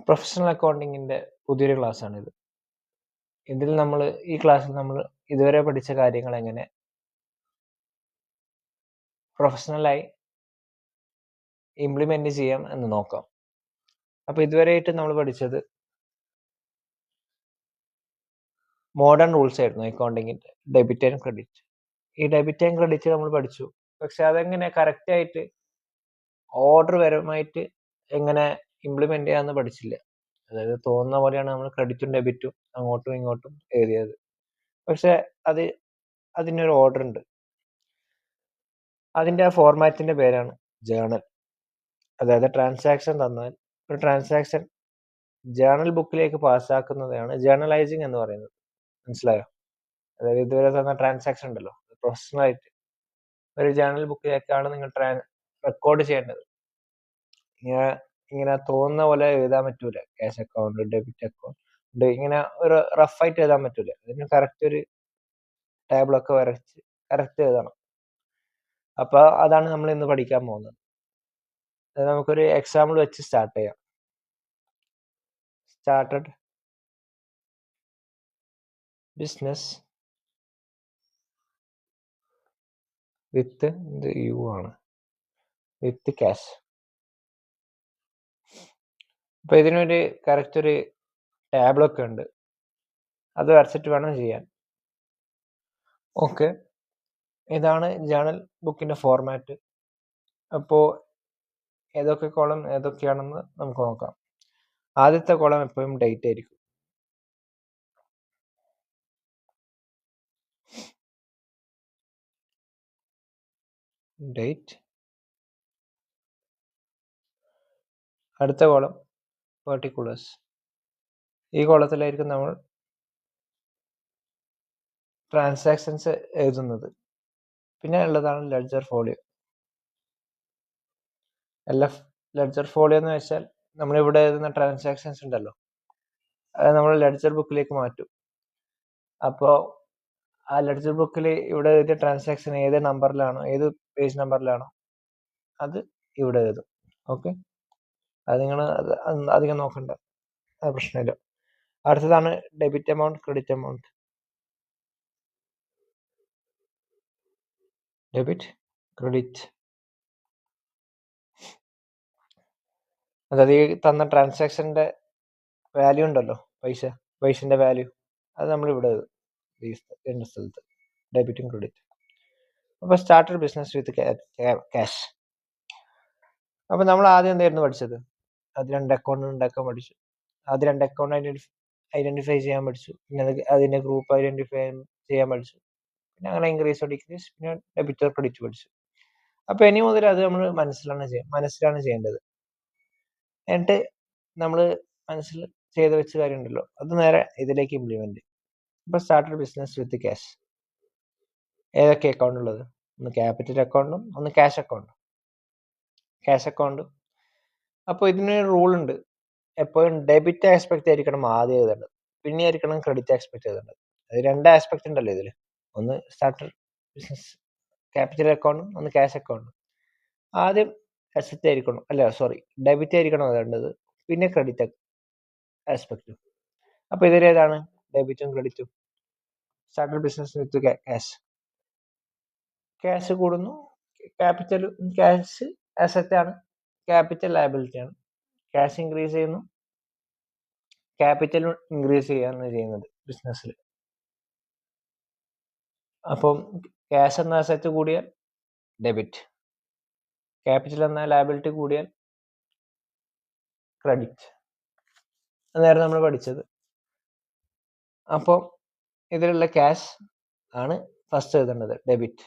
Professional അക്കൗണ്ടിങ്ങിൻ്റെ പുതിയൊരു ക്ലാസ്സാണിത്. ഈ ക്ലാസ്സിൽ നമ്മൾ ഇതുവരെ പഠിച്ച കാര്യങ്ങൾ എങ്ങനെ പ്രൊഫഷണലായി ഇംപ്ലിമെന്റ് ചെയ്യാം എന്ന് നോക്കാം. അപ്പോൾ ഇതുവരെയായിട്ട് നമ്മൾ പഠിച്ചത് മോഡേൺ റൂൾസ് ആയിരുന്നു അക്കൗണ്ടിങ്ങിൻ്റെ, ഡെബിറ്റ് ആൻഡ് ക്രെഡിറ്റ്. ഈ ഡെബിറ്റ് ആൻഡ് ക്രെഡിറ്റ് നമ്മൾ പഠിച്ചു. പക്ഷെ അതെങ്ങനെ കറക്റ്റായിട്ട് ഓർഡർ പരമായിട്ട് എങ്ങനെ ഇംപ്ലിമെന്റ് ചെയ്യാമെന്ന് പഠിച്ചില്ല. അതായത് തോന്നുന്ന പോലെയാണ് നമ്മൾ ക്രെഡിറ്റും ഡെബിറ്റും അങ്ങോട്ടും ഇങ്ങോട്ടും എഴുതിയത്. പക്ഷെ അതിനൊരു ഓർഡർ ഉണ്ട്. അതിൻ്റെ ആ ഫോർമാറ്റിന്റെ പേരാണ് ജേണൽ. അതായത് ട്രാൻസാക്ഷൻ തന്നാൽ ഒരു ട്രാൻസാക്ഷൻ ജേണൽ ബുക്കിലേക്ക് പാസ്സാക്കുന്നതാണ് ജേണലൈസിങ് എന്ന് പറയുന്നത്. മനസ്സിലായോ? അതായത് ഇതുവരെ തന്ന ട്രാൻസാക്ഷൻ ഉണ്ടല്ലോ, പ്രൊഫഷണലായിട്ട് ഒരു ജേണൽ ബുക്കിലേക്കാണ് നിങ്ങൾ റെക്കോർഡ് ചെയ്യേണ്ടത്. ഇങ്ങനെ തോന്നുന്ന പോലെ എഴുതാൻ പറ്റൂല. ക്യാഷ് അക്കൗണ്ട്, ഡെബിറ്റ് അക്കൗണ്ട്, ഇങ്ങനെ ഒരു റഫായിട്ട് എഴുതാൻ പറ്റൂല. അതിന് കറക്റ്റ് ഒരു ടേബിളൊക്കെ വരച്ച് കറക്റ്റ് എഴുതണം. അപ്പോൾ അതാണ് നമ്മൾ ഇന്ന് പഠിക്കാൻ പോകുന്നത്. നമുക്കൊരു എക്സാമ്പിൾ വെച്ച് സ്റ്റാർട്ട് ചെയ്യാം. Started business with with cash. അപ്പൊ ഇതിനൊരു കറക്റ്റ് ഒരു ടേബിളൊക്കെ ഉണ്ട്, അത് വരച്ചിട്ട് വേണം ചെയ്യാൻ. ഓക്കെ, ഇതാണ് ജേണൽ ബുക്കിന്റെ ഫോർമാറ്റ്. അപ്പോൾ ഏതൊക്കെ കോളം ഏതൊക്കെയാണെന്ന് നമുക്ക് നോക്കാം. ആദ്യത്തെ കോളം എപ്പോഴും ഡേറ്റ് ആയിരിക്കും. ഡേറ്റ്. അടുത്ത കോളം പെർട്ടിക്കുലേഴ്സ്. ഈ കോളത്തിലായിരിക്കും നമ്മൾ ട്രാൻസാക്ഷൻസ് എഴുതുന്നത്. പിന്നെ ഉള്ളതാണ് ലെഡ്ജർ ഫോളിയോ. ലെഡ്ജർ ഫോളിയോ എന്ന് വെച്ചാൽ നമ്മളിവിടെ എഴുതുന്ന ട്രാൻസാക്ഷൻസ് ഉണ്ടല്ലോ, അത് നമ്മൾ ലെഡ്ജർ ബുക്കിലേക്ക് മാറ്റും. അപ്പോൾ ആ ലെഡ്ജർ ബുക്കിൽ ഇവിടെ എഴുതിയ ട്രാൻസാക്ഷൻ ഏത് നമ്പറിലാണോ, ഏത് പേജ് നമ്പറിലാണോ, അത് ഇവിടെ എഴുതും. ഓക്കെ, അത് നിങ്ങൾ അധികം നോക്കണ്ട, അത് പ്രശ്നമില്ല. അടുത്തതാണ് debit amount, credit amount. Debit, credit. അതായത് ഈ തന്ന ട്രാൻസാക്ഷൻ്റെ വാല്യൂ ഉണ്ടല്ലോ, പൈസന്റെ വാല്യൂ, അത് നമ്മൾ ഇവിടെ എഴുതും രണ്ട് സ്ഥലത്ത്, ഡെബിറ്റും ക്രെഡിറ്റും. അപ്പോൾ സ്റ്റാർട്ടഡ് ബിസിനസ് വിത്ത് ക്യാഷ്. അപ്പോൾ നമ്മൾ ആദ്യം എന്തായിരുന്നു പഠിച്ചത്? അത് രണ്ട് അക്കൗണ്ട് ഉണ്ടാക്കാൻ പഠിച്ചു. അത് രണ്ട് അക്കൗണ്ട് ഐഡന്റിഫൈ ചെയ്യാൻ പഠിച്ചു. പിന്നെ അതിന്റെ ഗ്രൂപ്പ് ഐഡന്റിഫൈ ചെയ്യാൻ പഠിച്ചു. പിന്നെ അങ്ങനെ ഇൻക്രീസ് ഡിക്രീസ്, പിന്നെ ഡെബിറ്റ് ക്രെഡിറ്റ് പഠിച്ചു. അപ്പോൾ ഇനി മുതൽ അത് നമ്മൾ മനസ്സിലാണ് ചെയ്യേണ്ടത്. എന്നിട്ട് നമ്മൾ മനസ്സിൽ ചെയ്ത് വെച്ച കാര്യമുണ്ടല്ലോ, അത് നേരെ ഇതിലേക്ക് ഇംപ്ലിമെന്റ്. ഇപ്പോൾ സ്റ്റാർട്ടഡ് ബിസിനസ് വിത്ത് ക്യാഷ്. ഏതൊക്കെ അക്കൗണ്ട് ഉള്ളത്? ഒന്ന് ക്യാപിറ്റൽ അക്കൗണ്ടും ഒന്ന് ക്യാഷ് അക്കൗണ്ടും. അപ്പോൾ ഇതിനൊരു റൂൾ ഉണ്ട്. എപ്പോഴും ഡെബിറ്റ് ആസ്പെക്ട് ആയിരിക്കണം ആദ്യം എഴുതേണ്ടത്, പിന്നെ ആയിരിക്കണം ക്രെഡിറ്റ് ആസ്പെക്ട് എഴുതേണ്ടത്. അത് രണ്ട് ആസ്പെക്ട് ഉണ്ടല്ലോ ഇതിൽ. ഒന്ന് സ്റ്റാർട്ടഡ് ബിസിനസ് ക്യാപിറ്റൽ അക്കൗണ്ടും ഒന്ന് ക്യാഷ് അക്കൗണ്ടും. ആദ്യം ഡെബിറ്റ് ആയിരിക്കണം എഴുതേണ്ടത്, പിന്നെ ക്രെഡിറ്റ് ആസ്പെക്റ്റും. അപ്പോൾ ഇതിലേതാണ് ഡെബിറ്റും ക്രെഡിറ്റും? സ്റ്റാർട്ടഡ് ബിസിനസ് വിത്ത് ക്യാഷ് കൂടുന്നു, ക്യാഷ് അസറ്റ് ആണ്, ക്യാപിറ്റൽ ലയബിലിറ്റി ആണ്. ക്യാഷ് ഇൻക്രീസ് ചെയ്യുന്നു, ക്യാപിറ്റൽ ഇൻക്രീസ് ചെയ്യാണ് ചെയ്യുന്നത് ബിസിനസ്സിൽ. അപ്പം ക്യാഷ് എന്ന അസറ്റ് കൂടിയാൽ ഡെബിറ്റ്, ക്യാപിറ്റൽ എന്ന ലയബിലിറ്റി കൂടിയാൽ ക്രെഡിറ്റ്. അതായിരുന്നു നമ്മൾ പഠിച്ചത്. അപ്പം ഇതിലുള്ള ക്യാഷ് ആണ് ഫസ്റ്റ് എഴുതേണ്ടത്, ഡെബിറ്റ്.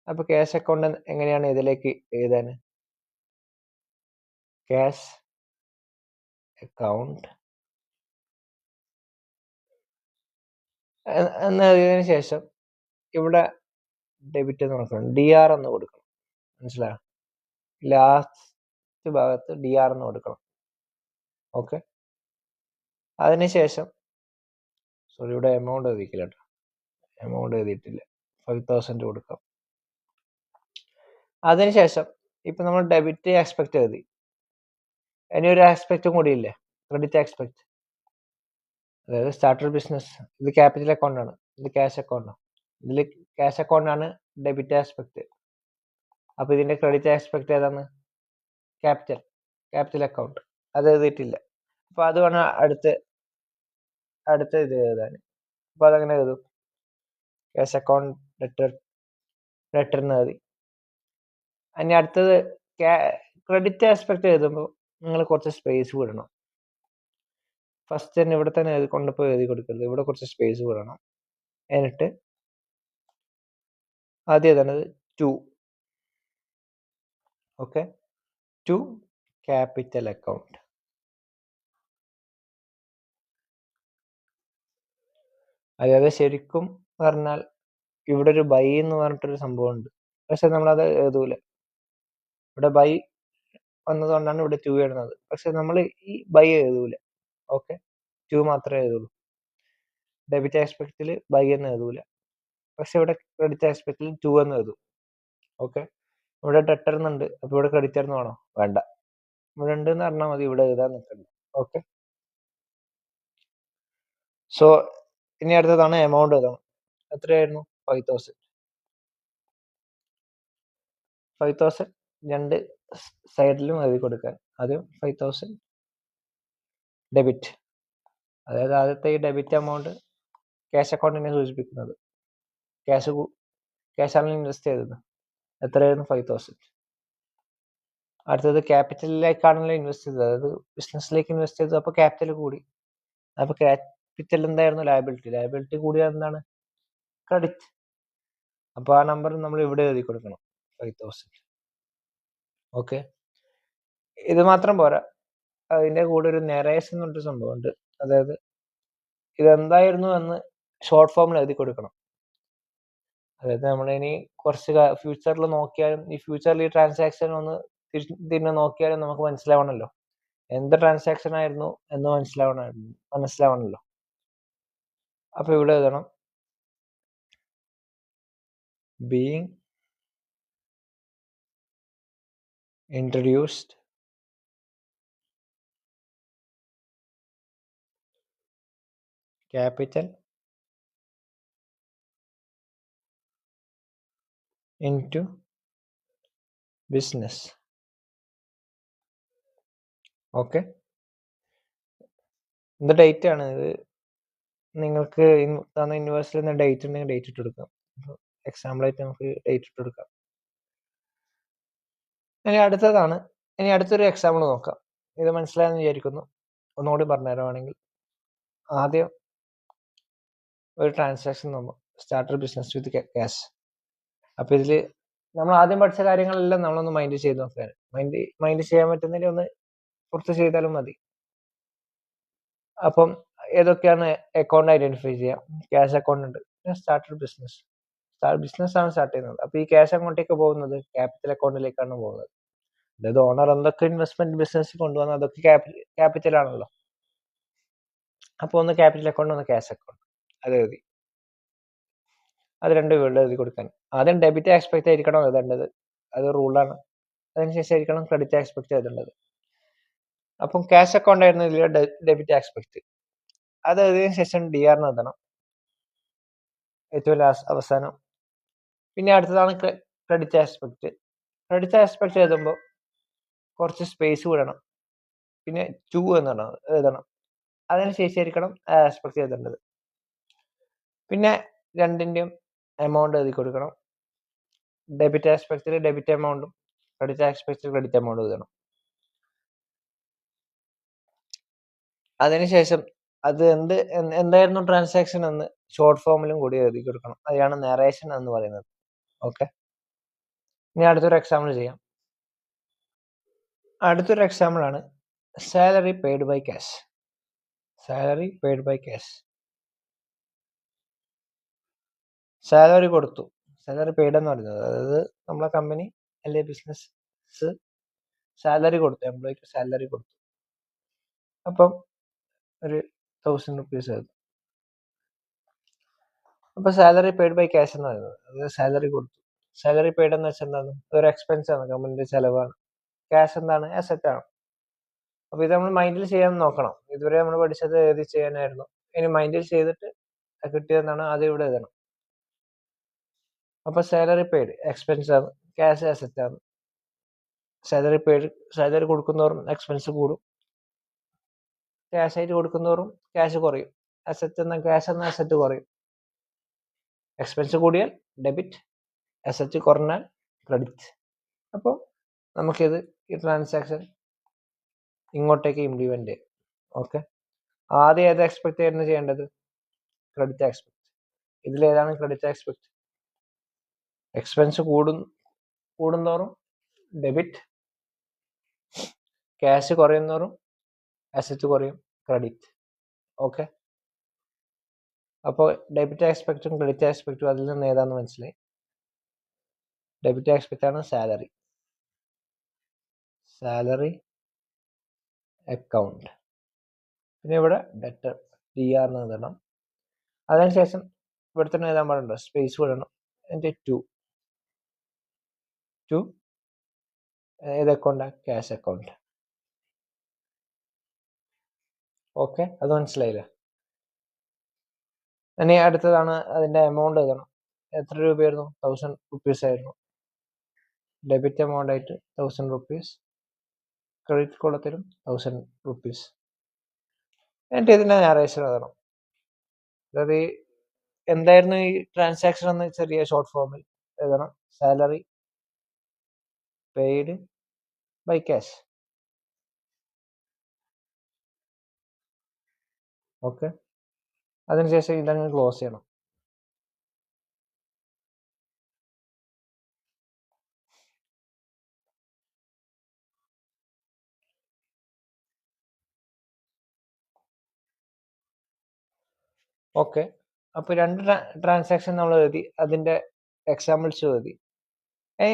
അപ്പോൾ ക്യാഷ് അക്കൗണ്ട് എങ്ങനെയാണ് ഇതിലേക്ക് എഴുതാൻ? ക്യാഷ് അക്കൗണ്ട് എന്നതിന് ശേഷം ഇവിടെ ഡെബിറ്റ് എന്ന് കൊടുക്കണം, DR എന്ന് കൊടുക്കണം. മനസ്സിലായോ? ലാസ്റ്റ് ഭാഗത്ത് DR എന്ന് കൊടുക്കണം. ഓക്കെ, അതിനുശേഷം ഇവിടെ എമൗണ്ട് എഴുതിക്കില്ല കേട്ടോ, എമൗണ്ട് എഴുതിയിട്ടില്ല, 5,000 കൊടുക്കാം. അതിനുശേഷം ഇപ്പം നമ്മൾ ഡെബിറ്റ് ആസ്പെക്ട് എഴുതി, ഇനി ഒരു ആസ്പെക്റ്റും കൂടി ഇല്ലേ, ക്രെഡിറ്റ് എക്സ്പെക്ട്. അതായത് സ്റ്റാർട്ടർ ബിസിനസ്, ഇത് ക്യാപിറ്റൽ അക്കൗണ്ട് ആണ്, ഇത് ക്യാഷ് അക്കൗണ്ട് ആണ്. ഇതിൽ ക്യാഷ് അക്കൗണ്ട് ആണ് ഡെബിറ്റ് ആസ്പെക്ട്. അപ്പൊ ഇതിന്റെ ക്രെഡിറ്റ് ആസ്പെക്ട് ഏതാണ്? Capital account. അത് എഴുതിയിട്ടില്ല. അപ്പൊ അത് വേണം അടുത്ത ഇത് എഴുതാൻ. അപ്പൊ അതങ്ങനെ എഴുതും. ക്യാഷ് അക്കൗണ്ട് ഡെറ്ററിന് എഴുതി. ഇനി അടുത്തത് ക്രെഡിറ്റ് ആസ്പെക്ട് എഴുതുമ്പോൾ നിങ്ങൾ കുറച്ച് സ്പേസ് വിടണം. ഫസ്റ്റ് തന്നെ ഇവിടെ തന്നെ കൊണ്ടുപോയി എഴുതി കൊടുക്കരുത്, ഇവിടെ കുറച്ച് സ്പേസ് വിടണം. എന്നിട്ട് ആദ്യം എഴുതേണ്ടത് two. Okay, two capital account. അതായത് ശരിക്കും പറഞ്ഞാൽ ഇവിടെ ഒരു ബൈ എന്ന് പറഞ്ഞിട്ടൊരു സംഭവം ഉണ്ട്, പക്ഷെ നമ്മളത് എഴുതൂല. ഇവിടെ ബൈ വന്നതുകൊണ്ടാണ് ഇവിടെ ടു എഴുതുന്നത്, പക്ഷെ നമ്മൾ ഈ ബൈ എഴുതൂല. ഓക്കെ, ടു മാത്രമേ എഴുതുള്ളൂ. ഡെബിറ്റ് ആസ്പെക്റ്റിൽ ബൈ എന്ന് എഴുതൂല, പക്ഷെ ഇവിടെ ക്രെഡിറ്റ് ആസ്പെക്റ്റിൽ ടു എന്ന് എഴുതും. ഓക്കെ, ഇവിടെ ഡെറ്റർ എന്നുണ്ട്, അപ്പൊ ഇവിടെ ക്രെഡിറ്റർ എന്ന് വേണോ? വേണ്ട, ഇവിടെ ഉണ്ട് എന്ന് പറഞ്ഞാൽ മതി, ഇവിടെ എഴുതാൻ നിൽക്കണ്ട. ഓക്കെ, സോ ഇനി അടുത്തതാണ് എമൗണ്ട് എഴുതണം. എത്രയായിരുന്നു? 5,000. 5,000 രണ്ട് സൈഡിലും എഴുതി കൊടുക്കാൻ. ആദ്യം 5,000 ഡെബിറ്റ്, അതായത് ആദ്യത്തെ ഈ ഡെബിറ്റ് എമൗണ്ട് ക്യാഷ് അക്കൗണ്ടിനെ സൂചിപ്പിക്കുന്നത്. ക്യാഷാണ് ഇൻവെസ്റ്റ് ചെയ്തത്. എത്രയായിരുന്നു? 5,000. അടുത്തത് ക്യാപിറ്റലിലേക്കാണല്ലോ ഇൻവെസ്റ്റ് ചെയ്തത്, അതായത് ബിസിനസ്സിലേക്ക് ഇൻവെസ്റ്റ് ചെയ്തത്. അപ്പോൾ ക്യാപിറ്റൽ കൂടി. അപ്പൊ ക്യാപിറ്റൽ എന്തായിരുന്നു? ലയബിലിറ്റി കൂടിയ എന്താണ്? ക്രെഡിറ്റ്. അപ്പൊ ആ നമ്പർ നമ്മൾ ഇവിടെ എഴുതി കൊടുക്കണം, 5,000. ഓക്കെ, ഇത് മാത്രം പോരാ, അതിന്റെ കൂടെ ഒരു നെറേഷൻ എന്ന് പറഞ്ഞൊരു സംഭവം ഉണ്ട്. അതായത് ഇതെന്തായിരുന്നു എന്ന് ഷോർട്ട് ഫോമിൽ എഴുതി കൊടുക്കണം. അതായത് നമ്മളിനി കുറച്ച് ഫ്യൂച്ചറിൽ നോക്കിയാലും, ഈ ഫ്യൂച്ചറിൽ ഈ ട്രാൻസാക്ഷൻ ഒന്ന് തിരിഞ്ഞ് നോക്കിയാലും നമുക്ക് മനസ്സിലാവണമല്ലോ എന്ത് ട്രാൻസാക്ഷൻ ആയിരുന്നു എന്ന് മനസ്സിലാവണമല്ലോ. അപ്പൊ ഇവിടെ എഴുതണം being introduced capital into business. Okay, ഇത് ഡേറ്റ് ആണ്. ഇത് നിങ്ങൾക്ക് തന്ന യൂണിവേഴ്സിറ്റിയിൽ നിന്ന് ഡേറ്റ് ഉണ്ടെങ്കിൽ ഡേറ്റ് ഇട്ട് കൊടുക്കാം. എക്സാമ്പിൾ ആയിട്ട് നമുക്ക് ഡേറ്റ് ഇട്ട് കൊടുക്കാം. ഇനി അടുത്തൊരു എക്സാമ്പിൾ നോക്കാം. ഇത് മനസ്സിലായെന്ന് വിചാരിക്കുന്നു. ഒന്നുകൂടി പറഞ്ഞുതരുവാണെങ്കിൽ, ആദ്യം ഒരു ട്രാൻസാക്ഷൻ നമ്മൾ സ്റ്റാർട്ടർ ബിസിനസ് വിത്ത് ക്യാഷ്. അപ്പൊ ഇതില് നമ്മൾ ആദ്യം പഠിച്ച കാര്യങ്ങളെല്ലാം നമ്മളൊന്ന് മൈൻഡ് ചെയ്ത് നോക്കാൻ. മൈൻഡ് ചെയ്യാൻ പറ്റുന്നതിൽ ഒന്ന് കുറച്ച് ചെയ്താലും മതി. അപ്പം ഏതൊക്കെയാണ് അക്കൗണ്ട് ഐഡന്റിഫൈ ചെയ്യാം. ക്യാഷ് അക്കൗണ്ട് ഉണ്ട്, സ്റ്റാർട്ടർ ബിസിനസ് ആണ് സ്റ്റാർട്ട് ചെയ്യുന്നത്. അപ്പൊ ഈ ക്യാഷ് അങ്ങോട്ടേക്ക് പോകുന്നത് ക്യാപിറ്റൽ അക്കൗണ്ടിലേക്കാണ് പോകുന്നത്. അതായത് ഓണർ എന്തൊക്കെ ഇൻവെസ്റ്റ്മെന്റ് ബിസിനസ് കൊണ്ടുവന്ന അതൊക്കെ ക്യാപിറ്റൽ ആണല്ലോ. അപ്പൊ ഒന്ന് ക്യാപിറ്റൽ അക്കൗണ്ട്, ഒന്ന് ക്യാഷ് അക്കൗണ്ട്, അത് എഴുതി. അത് രണ്ട് വേൾഡ് എഴുതി കൊടുക്കാൻ. ആദ്യം ഡെബിറ്റ് ആസ്പെക്ട് ആയിരിക്കണം എഴുതേണ്ടത്, അത് റൂളാണ്. അതിനുശേഷം ആയിരിക്കണം ക്രെഡിറ്റ് ആസ്പെക്ട് എഴുതേണ്ടത്. അപ്പം ക്യാഷ് അക്കൗണ്ട് ആയിരുന്നു ഇതിലെ ഡെബിറ്റ് ആസ്പെക്ട്. അത് എഴുതിയതിനു ശേഷം DR എഴുതണം ഏറ്റവും അവസാനം. പിന്നെ അടുത്തതാണ് ക്രെഡിറ്റ് ആസ്പെക്ട്. ക്രെഡിറ്റ് ആസ്പെക്ട് എഴുതുമ്പോൾ കുറച്ച് സ്പേസ് വിടണം, പിന്നെ 2 എന്നാണ് എഴുതണം. അതിനുശേഷം ആയിരിക്കണം ആസ്പെക്ട് എഴുതേണ്ടത്. പിന്നെ രണ്ടിന്റെയും എമൗണ്ട് എഴുതി കൊടുക്കണം. ഡെബിറ്റ് ആസ്പെക്റ്റിൽ ഡെബിറ്റ് എമൗണ്ടും ക്രെഡിറ്റ് ആസ്പെക്റ്റിൽ ക്രെഡിറ്റ് എമൗണ്ട് എഴുതണം. അതിനുശേഷം അത് എന്തായിരുന്നു ട്രാൻസാക്ഷൻ എന്ന് ഷോർട്ട് ഫോമിലും കൂടി എഴുതി കൊടുക്കണം. അതാണ് നറേഷൻ എന്ന് പറയുന്നത്. ഓക്കെ, ഇനി അടുത്തൊരു എക്സാമ്പിൾ ചെയ്യാം. അടുത്തൊരു എക്സാമ്പിൾ ആണ് salary paid by cash. Salary കൊടുത്തു, സാലറി പെയ്ഡ് എന്ന് പറയുന്നത്, അതായത് നമ്മളെ കമ്പനി അല്ലെ ബിസിനസ് സാലറി കൊടുത്തു, എംപ്ലോയിക്ക് സാലറി കൊടുത്തു. അപ്പം ഒരു 1,000 rupees ആയിരുന്നു. അപ്പൊ സാലറി പെയ്ഡ് ബൈ ക്യാഷ് എന്ന് പറയുന്നത്, അതായത് സാലറി കൊടുത്തു. സാലറി പെയ്ഡ് എന്ന് വെച്ചാൽ എന്താണ്? ഒരു എക്സ്പെൻസ് ആണ്, കമ്പനിയുടെ ചെലവാണ്. ക്യാഷ് എന്താണ്? അസറ്റ് ആണ്. അപ്പോൾ ഇത് നമ്മൾ മൈൻഡിൽ ചെയ്യാൻ നോക്കണം. ഇതുവരെ നമ്മൾ പഠിച്ചത് എഴുതി ചെയ്യാനായിരുന്നു. ഇനി മൈൻഡിൽ ചെയ്തിട്ട് കിട്ടിയതെന്നാണ് അത് ഇവിടെ എഴുതണം. അപ്പോൾ സാലറി പെയ്ഡ് എക്സ്പെൻസ് ആണ്, ക്യാഷ് അസറ്റ് ആണ്. സാലറി പെയ്ഡ്, സാലറി കൊടുക്കുന്നതോറും എക്സ്പെൻസ് കൂടും. ക്യാഷ് ആയിട്ട് കൊടുക്കുന്നതോറും ക്യാഷ് കുറയും. അസറ്റ് എന്ന ക്യാഷ് എന്ന അസറ്റ് കുറയും. എക്സ്പെൻസ് കൂടിയാൽ ഡെബിറ്റ്, അസറ്റ് കുറഞ്ഞാൽ ക്രെഡിറ്റ്. അപ്പോൾ നമുക്കിത് ഈ ട്രാൻസാക്ഷൻ ഇങ്ങോട്ടേക്ക് ഇംപ്ലിമെന്റ് ചെയ്യും. ഓക്കെ, ആദ്യം ഏത് എക്സ്പെക്ട് ചെയ്യുന്ന ചെയ്യേണ്ടത്? Credit expect. ഇതിലേതാണ് ക്രെഡിറ്റ് എക്സ്പെക്ട്? എക്സ്പെൻസ് കൂടുന്തോറും ഡെബിറ്റ്, ക്യാഷ് കുറയുന്നതോറും അസറ്റ് കുറയും, ക്രെഡിറ്റ്. ഓക്കെ, അപ്പോൾ ഡെബിറ്റ് എക്സ്പെക്റ്റും ക്രെഡിറ്റ് എക്സ്പെക്റ്റും അതിൽ നിന്ന് ഏതാന്ന് മനസ്സിലായി. ഡെബിറ്റ് എക്സ്പെക്റ്റ് ആണ് സാലറി, സാലറി അക്കൗണ്ട്. പിന്നെ ഇവിടെ ഡെറ്റർ DR എന്ന് എഴുതണം. അതിനുശേഷം ഇവിടെ തന്നെ എഴുതാൻ പാടുണ്ടോ? സ്പേസ് വിടണം. എൻ്റെ ടു ഏത് അക്കൗണ്ടാണ്? Cash account. ഓക്കെ, അത് മനസ്സിലായില്ലേ? ഇനി അടുത്തതാണ് അതിൻ്റെ എമൗണ്ട് എഴുതണം. എത്ര രൂപയായിരുന്നു? 1000 rupees ആയിരുന്നു. ഡെബിറ്റ് എമൗണ്ട് ആയിട്ട് 1000 rupees, ക്രെഡിറ്റ് കോളത്തിലും 1000 rupees. എന്നിട്ട് ഇതിൻ്റെ ഞായറാഴ്ച എഴുതണം. അതായത് എന്തായിരുന്നു ഈ ട്രാൻസാക്ഷൻ എന്ന് ചെറിയ ഷോർട്ട് ഫോമിൽ എഴുതണം. Salary paid by cash. Okay, അതിനുശേഷം ഇതങ്ങ് ക്ലോസ് ചെയ്യണം. ഓക്കെ, അപ്പോൾ 2 ട്രാൻസാക്ഷൻ നമ്മൾ എഴുതി, അതിൻ്റെ എക്സാമ്പിൾസ് എഴുതി.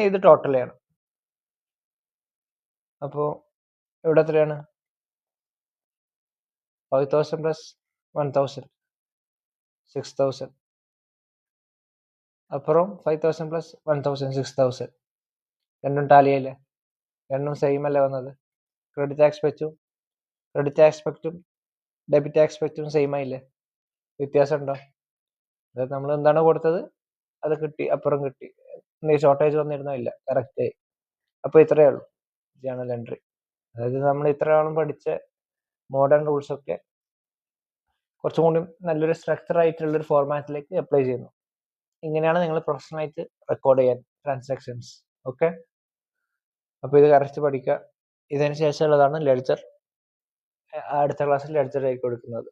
ഇത് ടോട്ടൽ ചെയ്യണം. അപ്പോൾ ഇവിടെ എത്രയാണ്? 5000 പ്ലസ് 1000, 6000. അപ്പുറം 5000 പ്ലസ് 1000, 6000. രണ്ടും ടാലിയല്ലേ? രണ്ടും സെയിം അല്ലേ വന്നത്? ക്രെഡിറ്റ് എക്സ്പെക്റ്റും ഡെബിറ്റ് എക്സ്പെക്റ്റും സെയിം ആയില്ലേ? വ്യത്യാസം ഉണ്ടോ? അതായത് നമ്മൾ എന്താണ് കൊടുത്തത് അത് കിട്ടി, അപ്പുറം കിട്ടി. എന്തെങ്കിലും ഷോർട്ടേജ് വന്നിരുന്നോ? ഇല്ല, കറക്റ്റ് ആയി. അപ്പോൾ ഇത്രയേ ഉള്ളൂ ജേണൽ എൻട്രി. അതായത് നമ്മൾ ഇത്രയോളം പഠിച്ച മോഡേൺ റൂൾസ് ഒക്കെ കുറച്ചും കൂടി നല്ലൊരു സ്ട്രക്ചർ ആയിട്ടുള്ളൊരു ഫോർമാറ്റിലേക്ക് അപ്ലൈ ചെയ്യുന്നു. ഇങ്ങനെയാണ് നിങ്ങൾ പ്രൊഫഷണലായിട്ട് റെക്കോർഡ് ചെയ്യാൻ ട്രാൻസാക്ഷൻസ്. ഓക്കെ, അപ്പോൾ ഇത് കറക്റ്റ് പഠിക്കുക. ഇതിന് ശേഷമുള്ളതാണ് ലെഡ്ജർ. അടുത്ത ക്ലാസ്സിൽ ലെഡ്ജർ ആയി കൊടുക്കുന്നത്.